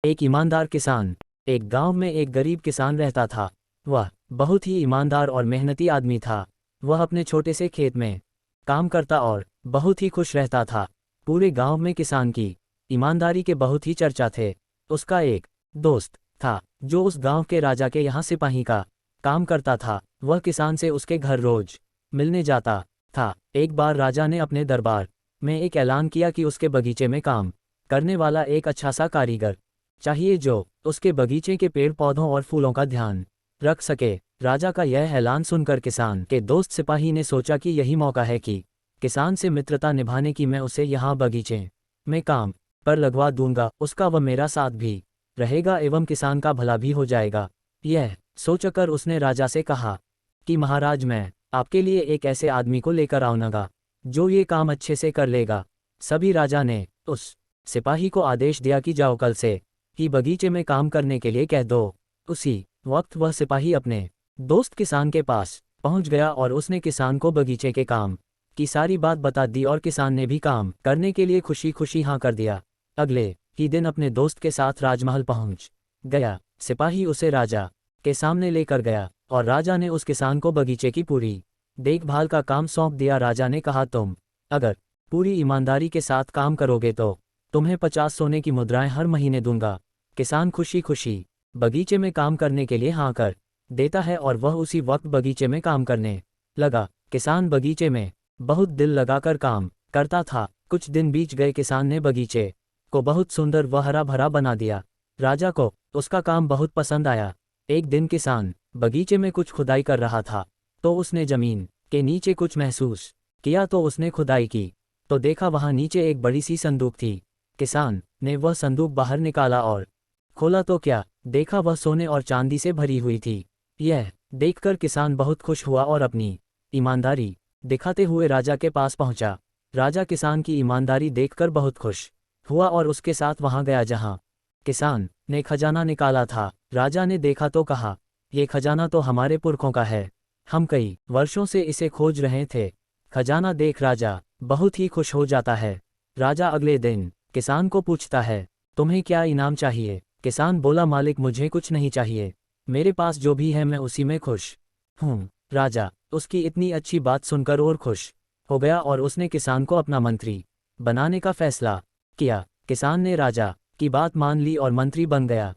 एक ईमानदार किसान। एक गांव में एक गरीब किसान रहता था। वह बहुत ही ईमानदार और मेहनती आदमी था। वह अपने छोटे से खेत में काम करता और बहुत ही खुश रहता था। पूरे गांव में किसान की ईमानदारी के बहुत ही चर्चा थे। उसका एक दोस्त था जो उस गांव के राजा के यहाँ सिपाही का काम करता था। वह किसान से उसके घर रोज मिलने जाता था। एक बार राजा ने अपने दरबार में एक ऐलान किया कि उसके बगीचे में काम करने वाला एक अच्छा सा कारीगर चाहिए जो उसके बगीचे के पेड़ पौधों और फूलों का ध्यान रख सके। राजा का यह ऐलान सुनकर किसान के दोस्त सिपाही ने सोचा कि यही मौका है कि किसान से मित्रता निभाने की मैं उसे यहाँ बगीचे में काम पर लगवा दूंगा। उसका व मेरा साथ भी रहेगा एवं किसान का भला भी हो जाएगा। यह सोचकर उसने राजा से कहा कि महाराज, मैं आपके लिए एक ऐसे आदमी को लेकर आऊंगा जो ये काम अच्छे से कर लेगा। सभी राजा ने उस सिपाही को आदेश दिया कि जाओ कल से ही बगीचे में काम करने के लिए कह दो। उसी वक्त वह सिपाही अपने दोस्त किसान के पास पहुंच गया और उसने किसान को बगीचे के काम की सारी बात बता दी और किसान ने भी काम करने के लिए खुशी खुशी हाँ कर दिया। अगले ही दिन अपने दोस्त के साथ राजमहल पहुंच गया। सिपाही उसे राजा के सामने लेकर गया और राजा ने उस किसान को बगीचे की पूरी देखभाल का काम सौंप दिया। राजा ने कहा, तुम अगर पूरी ईमानदारी के साथ काम करोगे तो तुम्हें 50 सोने की मुद्राएं हर महीने दूंगा। किसान खुशी खुशी बगीचे में काम करने के लिए हाँ कर देता है और वह उसी वक्त बगीचे में काम करने लगा। किसान बगीचे में बहुत दिल लगाकर काम करता था। कुछ दिन बीत गए। किसान ने बगीचे को बहुत सुंदर व हरा भरा बना दिया। राजा को उसका काम बहुत पसंद आया। एक दिन किसान बगीचे में कुछ खुदाई कर रहा था तो उसने जमीन के नीचे कुछ महसूस किया। तो उसने खुदाई की तो देखा वहां नीचे एक बड़ी सी संदूक थी। किसान ने वह संदूक बाहर निकाला और खोला तो क्या देखा, वह सोने और चांदी से भरी हुई थी। यह देखकर किसान बहुत खुश हुआ और अपनी ईमानदारी दिखाते हुए राजा के पास पहुंचा। राजा किसान की ईमानदारी देखकर बहुत खुश हुआ और उसके साथ वहां गया जहां किसान ने खजाना निकाला था। राजा ने देखा तो कहा, ये खजाना तो हमारे पुरखों का है, हम कई वर्षों से इसे खोज रहे थे। खजाना देख राजा बहुत ही खुश हो जाता है। राजा अगले दिन किसान को पूछता है, तुम्हें क्या इनाम चाहिए? किसान बोला, मालिक मुझे कुछ नहीं चाहिए, मेरे पास जो भी है मैं उसी में खुश हूँ। राजा उसकी इतनी अच्छी बात सुनकर और खुश हो गया और उसने किसान को अपना मंत्री बनाने का फैसला किया। किसान ने राजा की बात मान ली और मंत्री बन गया।